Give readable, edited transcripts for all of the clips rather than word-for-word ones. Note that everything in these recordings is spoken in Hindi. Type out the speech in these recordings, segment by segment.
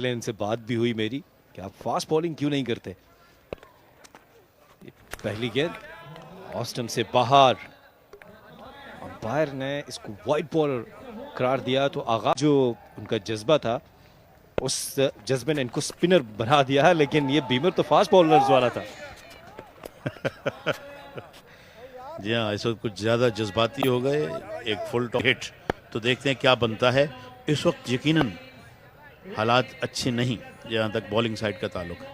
पहले इनसे बात भी हुई मेरी कि आप फास्ट बॉलिंग क्यों नहीं करते। पहली गेंद ऑस्टन से बाहर, अंपायर ने इसको वाइड बॉल करार दिया। तो आगाज जो उनका जज्बा था उस जज्बे ने इनको स्पिनर बना दिया है, लेकिन ये बीमर तो फास्ट बॉलर्स वाला था। जी हाँ, इस वक्त कुछ ज्यादा जज्बाती हो गए। एक फुल टॉप हिट, तो देखते हैं क्या बनता है। इस वक्त यकीनन हालात अच्छे नहीं जहां तक बॉलिंग साइड का ताल्लुक है।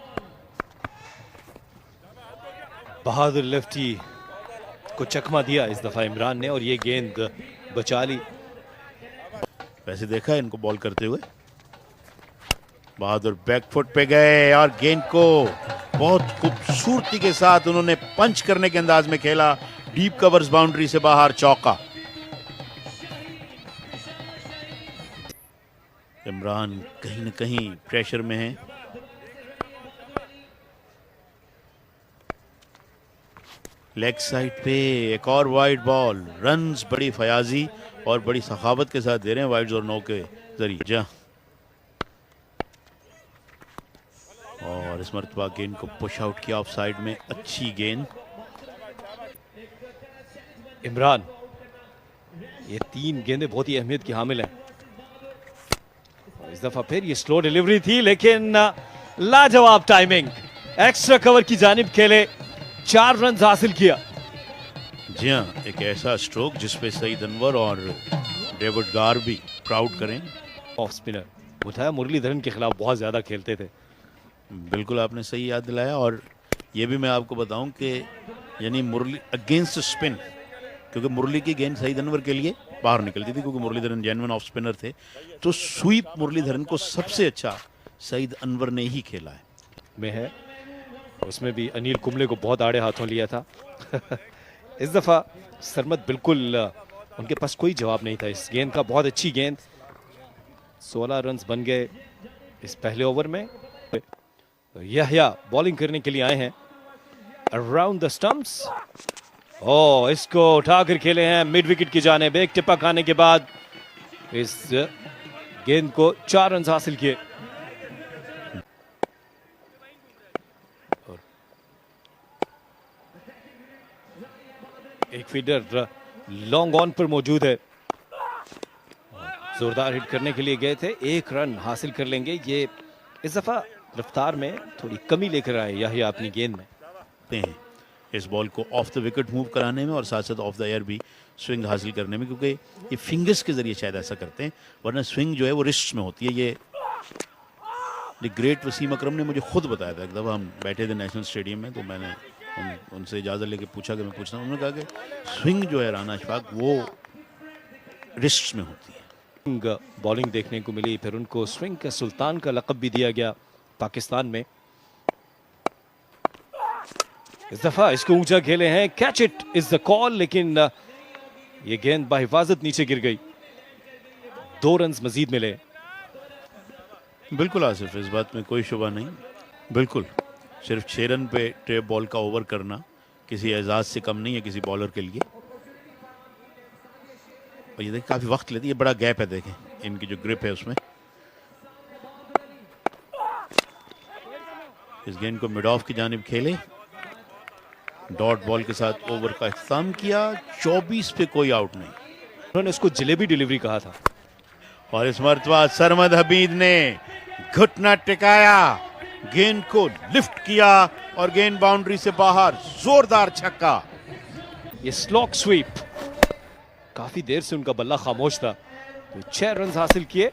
बहादुर लेफ्टी को चकमा दिया इस दफा इमरान ने और ये गेंद बचा ली। वैसे देखा है इनको बॉल करते हुए, बहादुर बैकफुट पे गए और गेंद को बहुत खूबसूरती के साथ उन्होंने पंच करने के अंदाज में खेला। डीप कवर्स बाउंड्री से बाहर, चौका। इमरान कहीं न कहीं प्रेशर में है। लेग साइड पे एक और वाइड बॉल। रन्स बड़ी फयाजी और बड़ी सखावत के साथ दे रहे हैं वाइड्स और नो के जरिए। जा और इस मरतबा गेंद को पुश आउट किया ऑफ साइड में। अच्छी गेंद। इमरान, ये 3 गेंदें बहुत ही अहमियत की हामिल हैं। इस दफा फिर ये स्लो डिलीवरी थी, लेकिन लाजवाब टाइमिंग। एक्स्ट्रा कवर की जानिब खेले, 4 रन हासिल किया। जी हाँ, एक ऐसा स्ट्रोक जिसपे सईद अनवर और डेविड गार भी प्राउड करें। ऑफ स्पिनर उठाया, मुरलीधरन के खिलाफ बहुत ज्यादा खेलते थे। बिल्कुल आपने सही याद दिलाया। और ये भी मैं आपको बताऊं कि यानी मुरली अगेंस्ट स्पिन, क्योंकि मुरली की गेंद सईद अनवर के लिए बाहर निकलती थी क्योंकि मुरलीधरन जेन्युइन ऑफ स्पिनर थे, तो स्वीप मुरलीधरन को सबसे अच्छा सईद अनवर ने ही खेला है। में है उसमें भी अनिल कुंबले को बहुत आड़े हाथों लिया था। इस दफा सरमद बिल्कुल उनके पास कोई जवाब नहीं था इस गेंद का। बहुत अच्छी गेंद, 16 रन बन गए इस पहले ओवर में। यहया बॉलिंग करने के लिए आए हैं अराउंड द स्टंप्स। ओ, इसको उठाकर खेले हैं मिड विकेट की जानिब। एक टिप्पा खाने के बाद इस गेंद को 4 रन हासिल किए। एक फीडर लॉन्ग ऑन पर मौजूद है, जोरदार हिट करने के लिए गए थे। 1 रन हासिल कर लेंगे। ये इस दफा रफ्तार में थोड़ी कमी लेकर आए यही अपनी गेंद में। इस बॉल को ऑफ द विकेट मूव कराने में और साथ साथ ऑफ द एयर भी स्विंग हासिल करने में, क्योंकि ये फिंगर्स के जरिए शायद ऐसा करते हैं, वरना स्विंग जो है वो रिस्ट में होती है। ये ग्रेट वसीम अकरम ने मुझे खुद बताया था। एक दफ़ा हम बैठे थे नेशनल स्टेडियम में, तो मैंने उनसे इजाज़त लेके पूछा कि मैं पूछना, उन्होंने कहा कि स्विंग जो है राना अशफाक वो रिस्ट में होती है। बॉलिंग देखने को मिली, फिर उनको स्विंग का सुल्तान का लक़ब भी दिया गया पाकिस्तान में। इस दफा इसको ऊंचा खेले हैं, catch it is the call, लेकिन ये गेंद बाहिफाजत नीचे गिर गई। 2 रन मजीद मिले। बिल्कुल आसिफ, इस बात में कोई शुबा नहीं। बिल्कुल, सिर्फ 6 रन पे ट्रेप बॉल का ओवर करना किसी एजाज से कम नहीं है किसी बॉलर के लिए। और ये देखें काफी वक्त लेती है, बड़ा गैप है, देखें इनकी जो ग्रिप है उसमें। इस गेंद को मिड ऑफ की जानिब खेले, डॉट बॉल के साथ ओवर का इख्तिताम किया। 24 पे कोई आउट नहीं। उन्होंने इसको जलेबी डिलीवरी कहा था। और इस मरतबा सरमद हमीद ने घुटना टिकाया, गेंद को लिफ्ट किया और गेंद बाउंड्री से बाहर। जोरदार छक्का। ये स्लॉक स्वीप, काफी देर से उनका बल्ला खामोश था, तो 6 रन हासिल किए।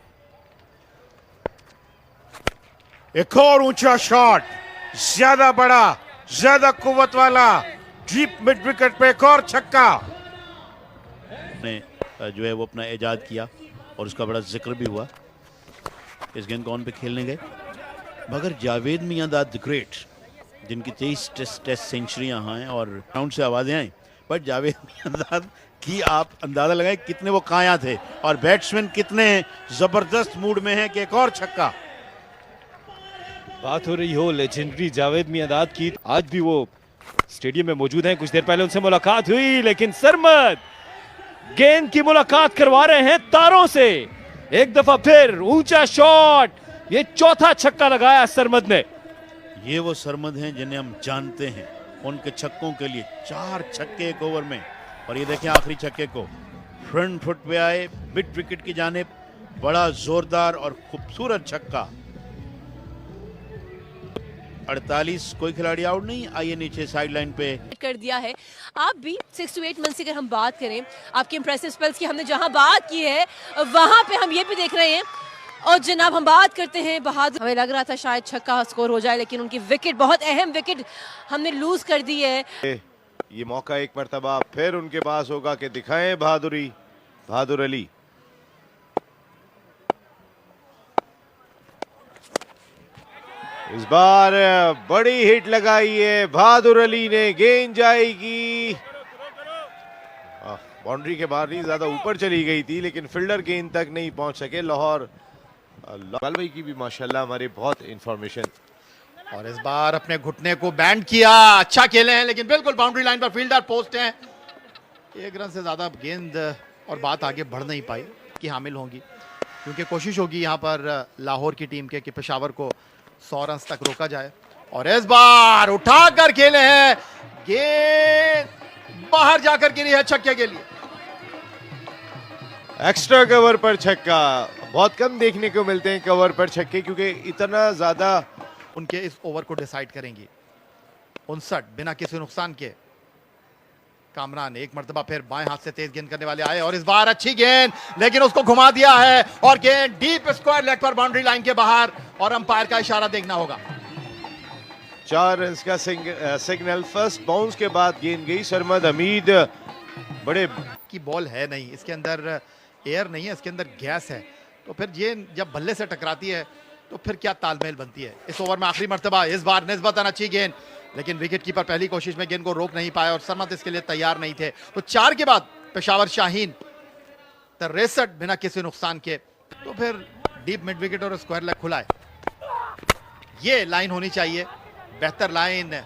एक और ऊंचा शॉट, ज्यादा बड़ा, ज्यादा कुव्वत वाला, डीप मिड विकेट पे एक और छक्का। ने जो है वो अपना इजाद किया और उसका बड़ा जिक्र भी हुआ। इस गेंद को ऑन पे खेलने गए, मगर जावेद मियांदाद द ग्रेट, जिनकी 23 टेस्ट सेंचुरियां हैं और ग्राउंड से आवाजें आई, बट जावेद मियांदाद की आप अंदाजा लगाएं कितने वो काया थे और बैट्समैन कितने जबरदस्त मूड में हैं कि एक और छक्का। बात हो रही हो लेजेंडरी जावेद मियांदाद की, आज भी वो स्टेडियम में मौजूद हैं। कुछ देर पहले उनसे मुलाकात हुई, लेकिन सरमद गेंद की मुलाकात करवा रहे हैं तारों से। एक दफा फिर ऊंचा शॉट, ये चौथा छक्का लगाया सरमद ने। ये वो सरमद हैं जिन्हें हम जानते हैं, उनके छक्कों के लिए 4 छक्के एक ओवर में। और ये देखें आखिरी छक्के को फ्रंट फुट पे आए, मिड विकेट की जानिब, बड़ा जोरदार और खूबसूरत छक्का। 48, कोई खिलाड़ी आउट नहीं। आइए नीचे साइड लाइन पे कर दिया है। आप भी 6 to 8 मंथ की अगर हम बात करें, आपके इंप्रेसिव स्पेल्स की हमने जहां बात की है वहां पे हम ये भी देख रहे हैं। और जनाब हम बात करते हैं बहादुर, हमें लग रहा था शायद छक्का स्कोर हो जाए, लेकिन उनकी विकेट, बहुत अहम विकेट हमने लूज कर दी है। ये मौका एक मर्तबा फिर उनके पास होगा कि दिखाएं बहादुरी। बहादुर अली इस बार बड़ी हिट लगाई है बहादुर अली ने, गेंद जाएगी बाउंड्री के बाहर, नहीं ज्यादा ऊपर चली गई थी, लेकिन फील्डर गेंद तक नहीं पहुंच सके। लाहौर भाई की भी माशाल्लाह हमारे बहुत इंफॉर्मेशन। और इस बार अपने घुटने को बैंड किया, अच्छा खेले हैं, लेकिन बिल्कुल बाउंड्री लाइन पर फील्डर पोस्ट हैं। 1 रन से ज्यादा गेंद और बात आगे बढ़ नहीं पाई कि हामिल होंगी, क्योंकि कोशिश होगी यहां पर लाहौर की टीम के कि पेशावर को 100 रन तक रोका जाए। और इस बार उठाकर खेले हैं, गेंद बाहर जाकर गिरी है छक्के के लिए। एक्स्ट्रा कवर पर छक्का, बहुत कम देखने को मिलते हैं कवर पर छक्के, क्योंकि इतना ज्यादा उनके इस ओवर को डिसाइड करेंगी। 59 बिना किसी नुकसान के। कामरान एक मर्तबा फिर बाएं हाथ से तेज गेंद करने वाले आए, और इस बार अच्छी गेंद, लेकिन उसको घुमा दिया है और गेंद डीप स्क्वायर लेग पर बाउंड्री लाइन के बाहर, और अंपायर का इशारा देखना होगा। 4 रन का सिग्नल। फर्स्ट बाउंस के बाद गेंद गई सरमद हमीद, बड़े की बॉल है नहीं, इसके अंदर एयर नहीं है, इसके अंदर गैस है, तो फिर ये जब बल्ले से टकराती है तो फिर क्या तालमेल बनती है। इस ओवर में आखिरी मर्तबा, इस बार निस्बतन अच्छी गेंद, लेकिन विकेट कीपर पहली कोशिश में गेंद को रोक नहीं पाया और सरमद इसके लिए तैयार नहीं थे। तो 4 के बाद पेशावर शाहीन 63 बिना किसी नुकसान के, तो फिर डीप मिड विकेट और स्क्वायर लेग खुला है। ये लाइन होनी चाहिए, बेहतर लाइन,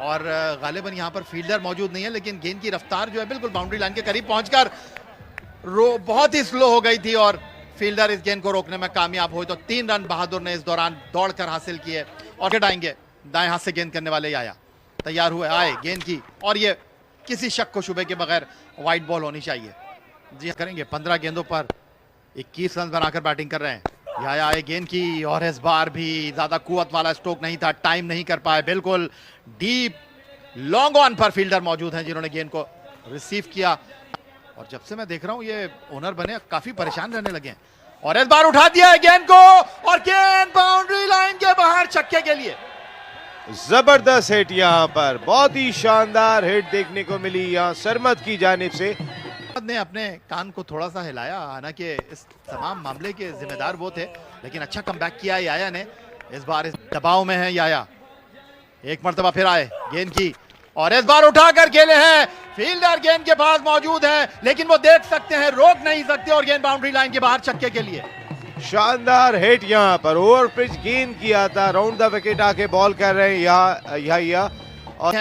और गालिबन यहां पर फील्डर मौजूद नहीं है, लेकिन गेंद की रफ्तार जो है बिल्कुल बाउंड्री लाइन के करीब पहुंचकर बहुत ही स्लो हो गई थी, और फील्डर इस गेंद को रोकने में कामयाब हुए। तो 3 रन बहादुर ने इस दौरान दौड़कर हासिल किए। और आएंगे दाएं हाथ से गेंद करने वाले आया, तैयार हुए, आए गेंद की, और ये किसी शक को शुबे के बगैर वाइड बॉल होनी चाहिए। जी करेंगे 15 गेंदों पर 21 रन बनाकर बैटिंग कर रहे हैं। या आए गेंद की, और इस बार भी ज्यादा कुवत वाला स्ट्रोक नहीं था, टाइम नहीं कर पाए। बिल्कुल डीप लॉन्ग ऑन पर फील्डर मौजूद हैं जिन्होंने गेंद को रिसीव किया, और जब से मैं देख रहा हूं ये ओनर बने काफी परेशान रहने लगे हैं। और इस बार उठा दिया है गेंद को, और गेंद बाउंड्री लाइन के बाहर छक्के के लिए। जबरदस्त हिट, यहां पर बहुत ही शानदार हिट देखने को मिली यहां सरमद की जानिब से। ने अपने कान को थोड़ा सा हिलाया, हालांकि इस तमाम मामले के जिम्मेदार वो थे, लेकिन अच्छा कमबैक किया याया ने। इस बार इस दबाव में है याया, एक मर्तबा फिर आए गेंद की, और इस बार उठाकर खेले हैं। फील्डर गेंद के पास मौजूद है, लेकिन वो देख सकते हैं, रोक नहीं सकते, और गेंद बाउंड्री लाइन के बाहर छक्के के लिए। शानदार हिट, यहां पर ओवर पिच गेंद किया था, राउंड द विकेट आके बॉल कर रहे हैं या और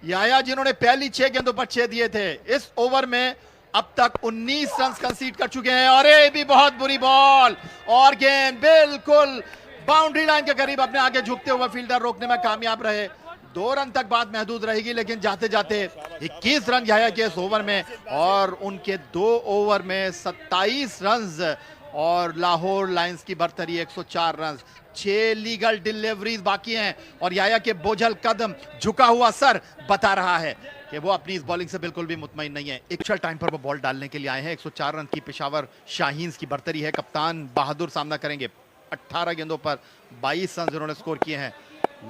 याया जिन्होंने पहली 6 गेंदों पर 6 दिए थे, इस ओवर में अब तक 19 रन कंसीड कर चुके हैं। और ये भी बहुत बुरी बॉल, और गेंद बिल्कुल बाउंड्री लाइन के करीब अपने आगे झुकते हुए फील्डर रोकने में कामयाब रहे। 2 रन तक बात महदूद रहेगी, लेकिन जाते जाते 21 रन याया के इस ओवर में, और उनके 2 ओवर में 27 रन, और लाहौर लायंस की बरतरी 104 रन। 6 लीगल डिलीवरीज बाकी हैं, और याया के बोझल कदम, झुका हुआ सर बता रहा है कि वो अपनी इस बॉलिंग से बिल्कुल भी मुतमईन नहीं है। एक्चुअल टाइम पर वो बॉल डालने के लिए आए हैं। 104 रन की पेशावर शाहीन्स की बरतरी है। कप्तान बहादुर सामना करेंगे। 18 गेंदों पर 22 रन उन्होंने स्कोर किए हैं,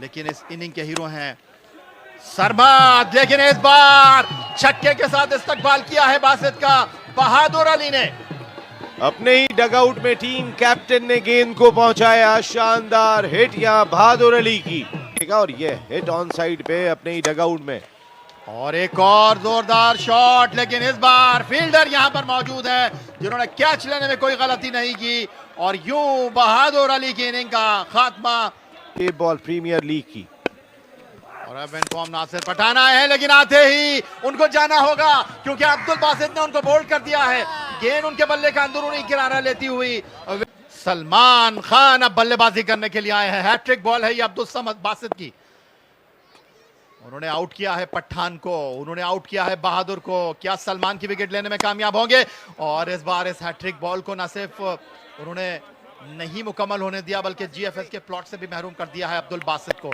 लेकिन इस इनिंग के हीरो हैं सरमद, लेकिन इस बार छक्के के साथ इस्तकबाल किया है बासित का बहादुर अली ने। अपने ही डगआउट में टीम कैप्टन ने गेंद को पहुंचाया। शानदार हिट यहां बहादुर अली की, और ये हिट ऑन साइड पे अपने ही डगआउट में, और एक और जोरदार शॉट, लेकिन इस बार फील्डर यहां पर मौजूद है जिन्होंने कैच लेने में कोई गलती नहीं की, और यूं बहादुर अली की इनिंग का खात्मा। ये बॉल प्रीमियर लीग की, और अब इनको हम नासिर पठान आए हैं, लेकिन आते ही उनको जाना होगा, क्योंकि अब्दुल बासित ने उनको बोल्ड कर दिया है। गेंद उनके बल्ले का अंदरूनी किनारा लेती हुई सलमान खान अब बल्लेबाजी करने के लिए आए हैं। हैट्रिक बॉल है ये अब्दुल समद बासित की। उन्होंने आउट किया है पठान को, उन्होंने आउट किया है बहादुर को। क्या सलमान की विकेट लेने में कामयाब होंगे? और इस बार इस हैट्रिक बॉल को न सिर्फ उन्होंने नहीं मुकम्मल होने दिया बल्कि जीएफएस के प्लॉट से भी महरूम कर दिया है अब्दुल बासित को।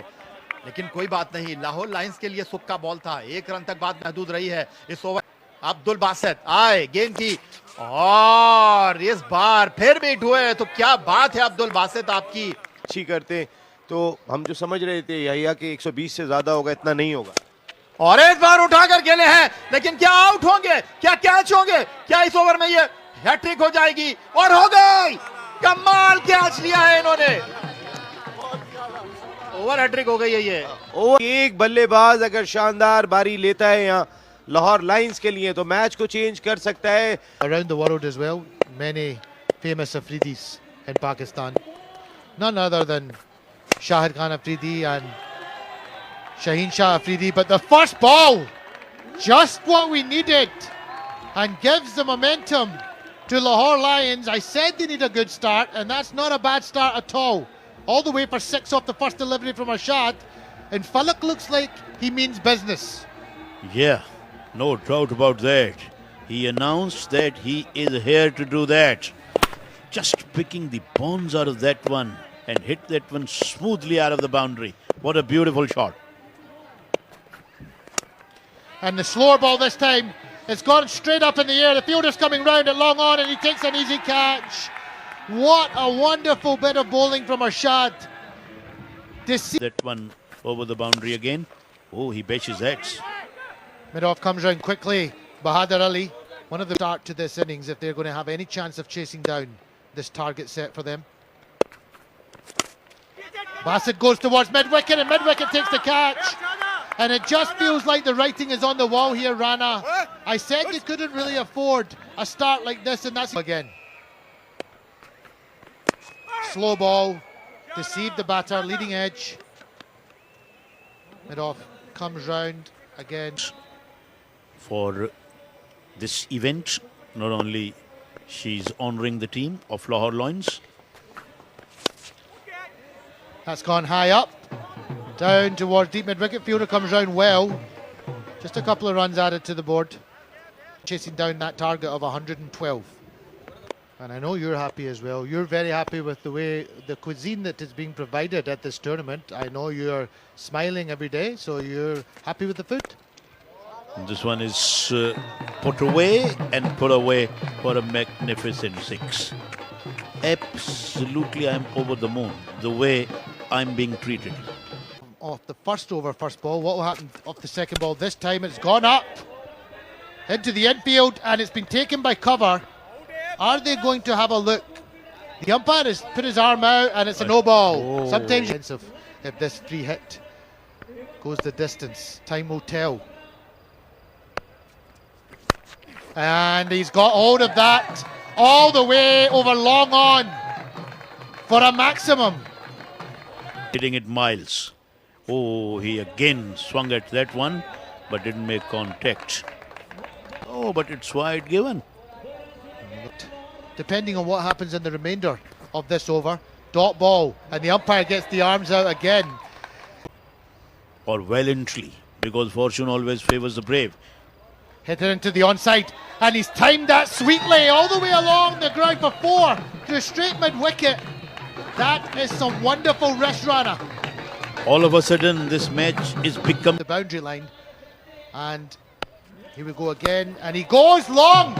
लेकिन कोई बात नहीं, लाहौर लायंस के लिए सुक्का बॉल था, 1 रन तक बात महदूद रही है इस ओवर। अब्दुल बासित आए गेंद की और इस बार फिर भी हुए। तो क्या बात है अब्दुल बासित आपकी। अच्छी करते तो हम जो समझ रहे थे यही कि 120 से ज्यादा होगा, इतना नहीं होगा। और इस बार उठाकर खेले हैं, लेकिन क्या आउट होंगे, क्या कैच होंगे, क्या इस ओवर में ये हैट्रिक हो जाएगी? और हो गई, कमाल कैच लिया है इन्होंने। ओवर हैट्रिक हो गई है ये। ओवर एक बल्लेबाज अगर शानदार बारी लेता है यहाँ लाहौर लायंस के लिए तो मैच को चेंज कर सकता है। Around the world as well, many famous Afridis in Pakistan. None other than Shahid Khan Afridi and Shaheen Shah Afridi. But the first ball, just what we needed, and gives the momentum to Lahore Lions. I said they need a good start, and that's not a bad start at all. All the way for 6 off the first delivery from Arshad. And Falak looks like he means business. Yeah, no doubt about that. He announced that he is here to do that. Just picking the bones out of that one and hit that one smoothly out of the boundary. What a beautiful shot. And the slower ball this time, it's gone straight up in the air. The fielder's coming round it long on and he takes an easy catch. What a wonderful bit of bowling from Arshad. That one over the boundary again. Oh, he bashes heads. Mid-off comes round quickly. Bahadur Ali, one of the start to this innings if they're going to have any chance of chasing down this target set for them. Bassett goes towards mid-wicket and mid-wicket takes the catch. And it just feels like the writing is on the wall here, Rana. I said they couldn't really afford a start like this, and that's again. Slow ball, deceived the batter, leading edge. Mid-off comes round again. For this event, not only she's honouring the team of Lahore Lions. That's gone high up. Down towards deep mid-wicket. Fielder comes round well. Just a couple of runs added to the board. Chasing down that target of 112. And I know you're happy as well. You're very happy with the way the cuisine that is being provided at this tournament. I know you're smiling every day, so you're happy with the food. This one is put away and put away for a magnificent 6. Absolutely, I'm over the moon the way I'm being treated. Off the first over, first ball. What will happen off the second ball? This time it's gone up into the infield and it's been taken by cover. Are they going to have a look? The umpire has put his arm out and it's a no ball. Oh. Sometimes if this free hit goes the distance, time will tell. And he's got hold of that all the way over long on for a maximum. Hitting it miles. Oh, he again swung at that one, but didn't make contact. Oh, but it's wide given. Depending on what happens in the remainder of this over, dot ball, and the umpire gets the arms out again. Or valiantly, because fortune always favours the brave. Hit it into the onside, and he's timed that sweetly all the way along the ground for 4 to straight mid-wicket. That is some wonderful wrist runner. All of a sudden, this match is become The boundary line, and here we go again, and he goes long.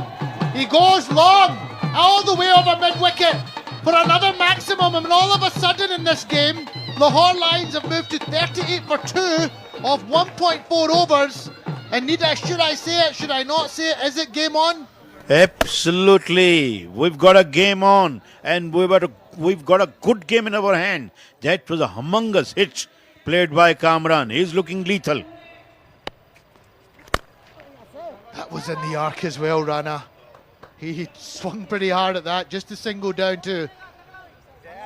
He goes long, all the way over mid-wicket for another maximum, and all of a sudden in this game, Lahore Lions have moved to 38 for 2 of 1.4 overs. And Nida, should I say it? Should I not say it? Is it game on? Absolutely. We've got a game on, and we've got a good game in our hand. That was a humongous hit played by Kamran. He's looking lethal. That was in the arc as well, Rana. He swung pretty hard at that, just to single down to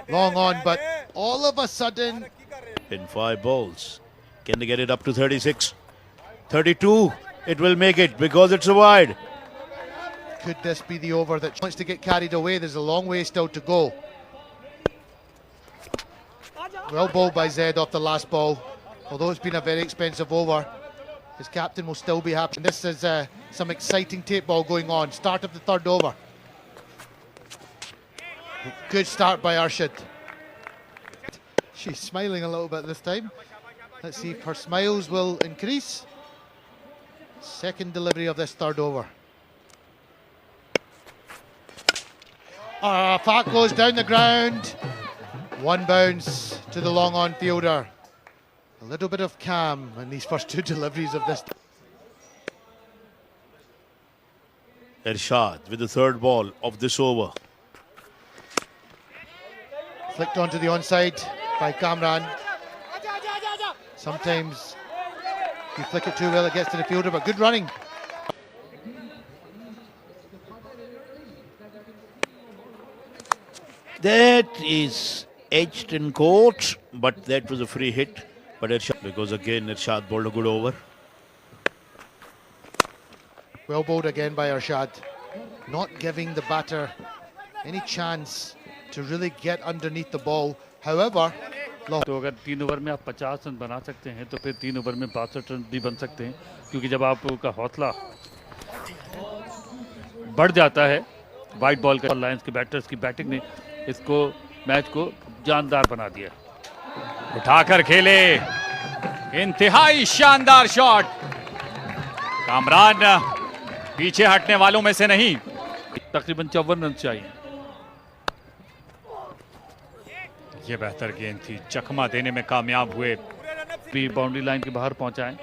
long on. But all of a sudden, In 5 balls. Can they get it up to 36? 32. It will make it because it's a wide. could this be the over that wants to get carried away? There's a long way still to go. Well bowled by Zed off the last ball. Although it's been a very expensive over, his captain will still be happy. And this is some exciting tape ball going on. Start of the third over. Good start by Arshad. She's smiling a little bit this time. Let's see if her smiles will increase. Second delivery of this third over. Fat goes down the ground. One bounce to the long on fielder. A little bit of calm in these first two deliveries of this. Irshad with the third ball of this over. Flicked onto the onside by Kamran. Sometimes you flick it too well, it gets to the fielder, but good running. That is edged in court, but that was a free hit. But Irshad, because again Irshad bowled a good over. Well bowled again by Arshad. Not giving the batter any chance to really get underneath the ball. However, तो अगर 3 ओवर में आप 50 रन बना सकते हैं तो फिर 3 ओवर में 62 रन भी बन सकते हैं, क्योंकि जब आपका हौसला बढ़ जाता है वाइट बॉल का, लायंस के बैटर्स की बैटिंग ने इसको मैच को जानदार बना दिया। उठाकर खेले, इंतहाई शानदार शॉट। कामरान पीछे हटने वालों में से नहीं। तकरीबन 54 रन चाहिए। ये बेहतर गेंद थी, चकमा देने में कामयाब हुए। भी बाउंड्री लाइन के बाहर पहुंचाएं।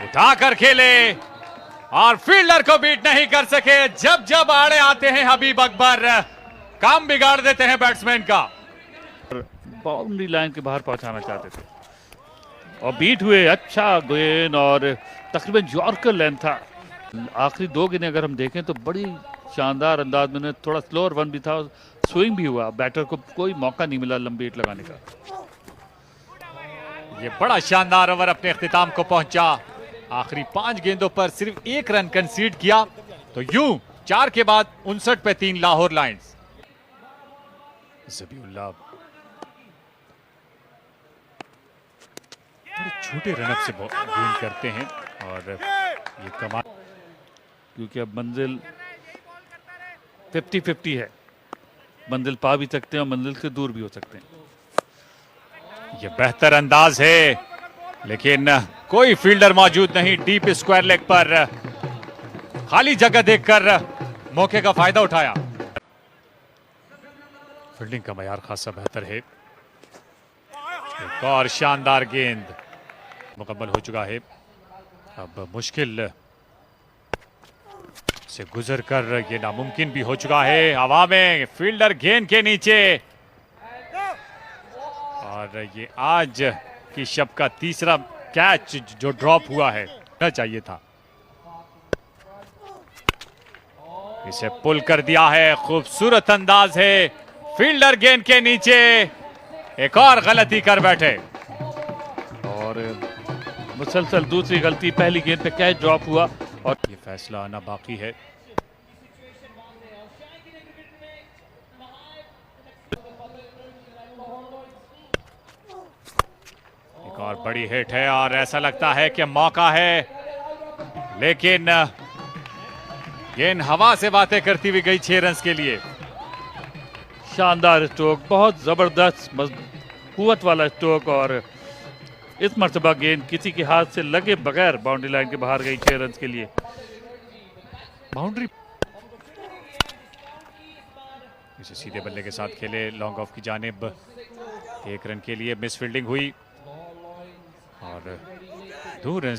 उठाकर खेले और फील्डर को बीट नहीं कर सके। जब जब आड़े आते हैं हबीब अकबर, काम बिगाड़ देते हैं बैट्समैन का। बाउंड्री लाइन के बाहर पहुंचाना चाहते थे और बीट हुए। अच्छा गेंद और तकरीबन यॉर्कर लेंथ था। आखिरी 2 गेंदें अगर हम देखें तो बड़ी शानदार अंदाज में, थोड़ा स्लोअर वन भी था, स्विंग भी हुआ। बैटर को कोई मौका नहीं मिला लंबी हिट लगाने का। ये बड़ा शानदार ओवर अपने इख्तिताम को पहुंचा। आखिरी 5 गेंदों पर सिर्फ 1 रन कंसीड किया, तो यूं 4 के बाद 59 पे 3 लाहौर लायंस। ज़बीउल्लाह बड़े छोटे रनअप से गेंद करते हैं और ये कमाल, क्योंकि अब मंजिल 50-50 है। मंजिल पा भी सकते हैं और मंजिल से दूर भी हो सकते हैं। ये बेहतर अंदाज है, लेकिन कोई फील्डर मौजूद नहीं। डीप स्क्वायर लेग पर खाली जगह देखकर मौके का फायदा उठाया। फील्डिंग का मयार खासा बेहतर है। एक और शानदार गेंद मुकम्मल हो चुका है। अब मुश्किल से गुजरकर ये नामुमकिन भी हो चुका है। हवा में फील्डर गेंद के नीचे, और ये आज की शब का तीसरा कैच जो ड्रॉप हुआ है, ना चाहिए था। इसे पुल कर दिया है। खूबसूरत अंदाज है। फील्डर गेंद के नीचे, एक और गलती कर बैठे और मुसलसल दूसरी गलती। पहली गेंद पे कैच ड्रॉप हुआ और ये फैसला आना बाकी है। एक और बड़ी हिट है और ऐसा लगता है कि मौका है, लेकिन गेंद हवा से बातें करती हुई गई 6 रन के लिए। शानदार स्ट्रोक, बहुत जबरदस्त कुव्वत वाला स्ट्रोक, और इस मर्तबा गेंद किसी के हाथ से लगे बगैर बाउंड्री लाइन के बाहर गई 6 रन के लिए। बाउंड्री इसे सीधे बल्ले के साथ खेले, लॉन्ग ऑफ की जानिब। 1 रन के लिए मिस फील्डिंग हुई और 2 रन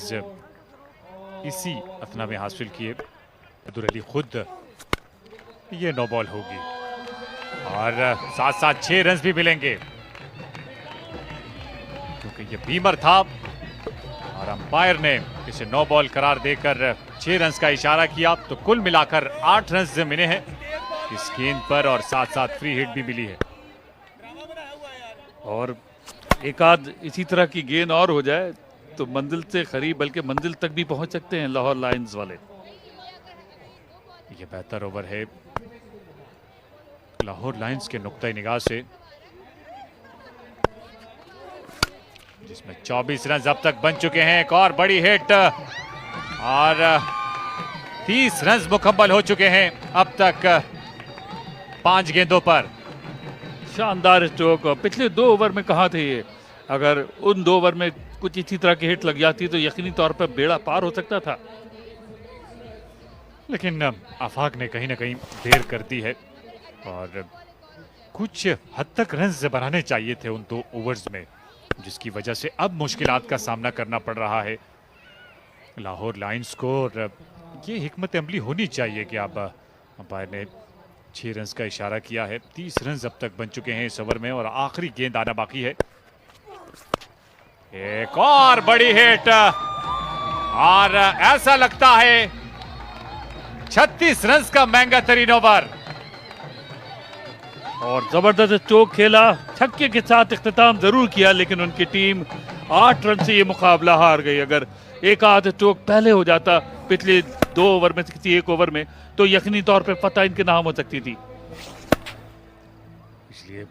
इसी अथना में हासिल किए। अब्दुल अली खुद ये नो बॉल होगी और साथ साथ 6 रन भी मिलेंगे, क्योंकि ये बीमर था और अंपायर ने इसे नो बॉल करार देकर 6 रन का इशारा किया। तो कुल मिलाकर 8 रन मिले हैं इस गेंद पर और साथ साथ फ्री हिट भी मिली है। और एक आध इसी तरह की गेंद और हो जाए तो मंजिल से करीब, बल्कि मंजिल तक भी पहुंच सकते हैं लाहौर लायंस वाले। ये बेहतर ओवर है। लाहौर लायंस के नुक्ता निगाह से, जिसमें 24 रन अब तक बन चुके हैं। एक और बड़ी हिट और 30 रन मुकम्मल हो चुके हैं अब तक 5 गेंदों पर। शानदार स्ट्रोक। पिछले 2 ओवर में कहाँ थे ये? अगर उन 2 ओवर में कुछ इसी तरह की हिट लग जाती तो यकीनी तौर पर बेड़ा पार हो सकता था। लेकिन आफाक ने कहीं ना कहीं देर कर दी है और कुछ हद तक रन बनाने चाहिए थे उन 2 ओवर्स में, जिसकी वजह से अब मुश्किलात का सामना करना पड़ रहा है लाहौर लायंस को। और ये हिकमत अमली होनी चाहिए कि अब अंपायर ने 6 रन का इशारा किया है। 30 रन अब तक बन चुके हैं इस ओवर में और आखिरी गेंद आना बाकी है। एक और बड़ी हिट और ऐसा लगता है 36 रन का महंगा तरीन ओवर। और जबरदस्त स्ट्रोक खेला, छक्के के साथ इख्तिताम जरूर किया, लेकिन उनकी टीम 8 रन से ये मुकाबला हार गई। अगर एक आध स्ट्रोक पहले हो जाता पिछले 2 ओवर में से किसी एक ओवर में, तो यकीनी तौर पे फतह इनके नाम हो सकती थी। इसलिए